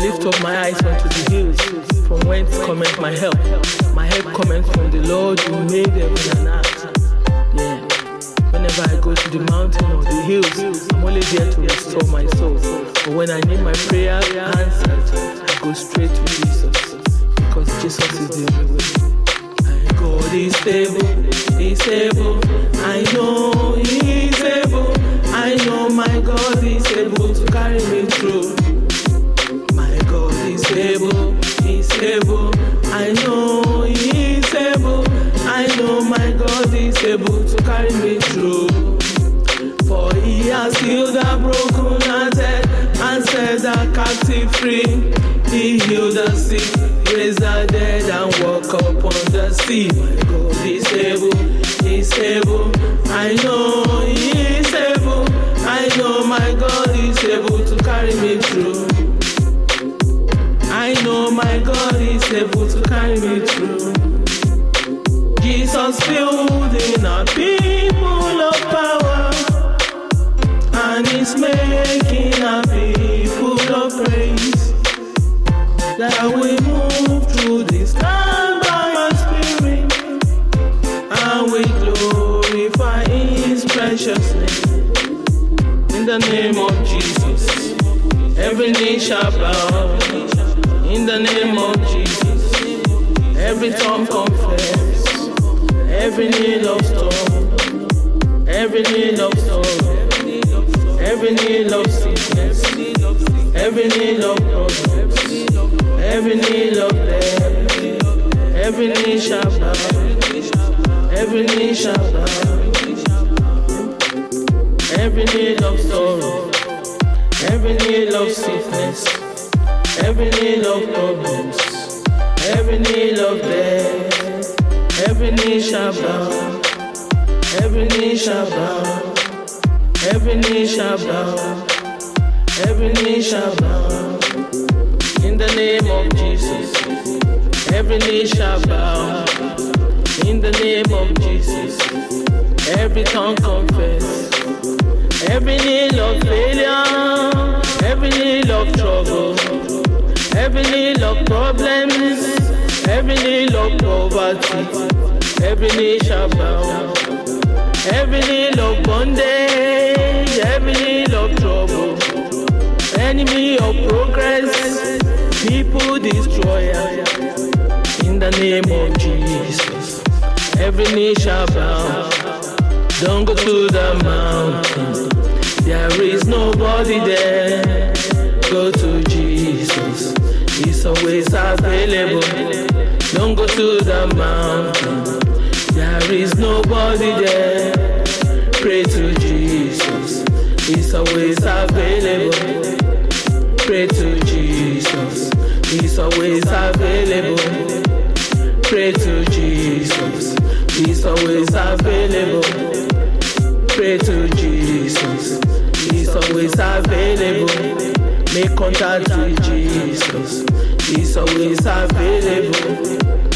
lift up my eyes unto the hills, from whence cometh my help. My help cometh from the Lord who made heaven and earth. Yeah. Whenever I go to the mountain or the hills, I'm only there to restore my soul. But when I need my prayer answered, I go straight to Jesus, because Jesus is the only way. God is able, He's able. I know He's able. I know my God is able to carry me through. My God is able, He's able. I know He's able. I know my God is able to carry me through. For He has healed the broken-hearted and set the captive free. He healed the sick, raised the dead, and walk upon the sea. My God is able, He's able. I know He is able. I know my God is able to carry me through. I know my God is able to carry me through. Jesus building a people of power, and He's making a people of praise. That we move through this land by His Spirit, and we glorify His precious name. In the name of Jesus, every knee shall bow. In the name of Jesus, every tongue confess. Every need of storm, every need of sorrow, every need of sickness, every need of problems, every need of death, every knee shall bow, every knee shall bow, every need of sorrow, every need of sickness, every need of problems, every need of death. Every knee shall bow, every knee shall bow, every knee shall bow, every knee shall bow. In the name of Jesus, every knee shall bow. In the name of Jesus, every tongue confess. Every knee of failure, every knee of trouble, every knee of problems, every knee of poverty, every knee shall bow. Every knee of bondage, every knee of trouble, enemy of progress, people destroyer. In the name of Jesus, every knee shall bow. Don't go to the mountain, there is nobody there. Go to Jesus, He's always available. Don't go to the mountain, there is nobody there. Pray to Jesus, He's always available. Pray to Jesus, He's always available. Pray to Jesus, He's always available. Pray to Jesus, He's always available. Make contact with Jesus, He's always available.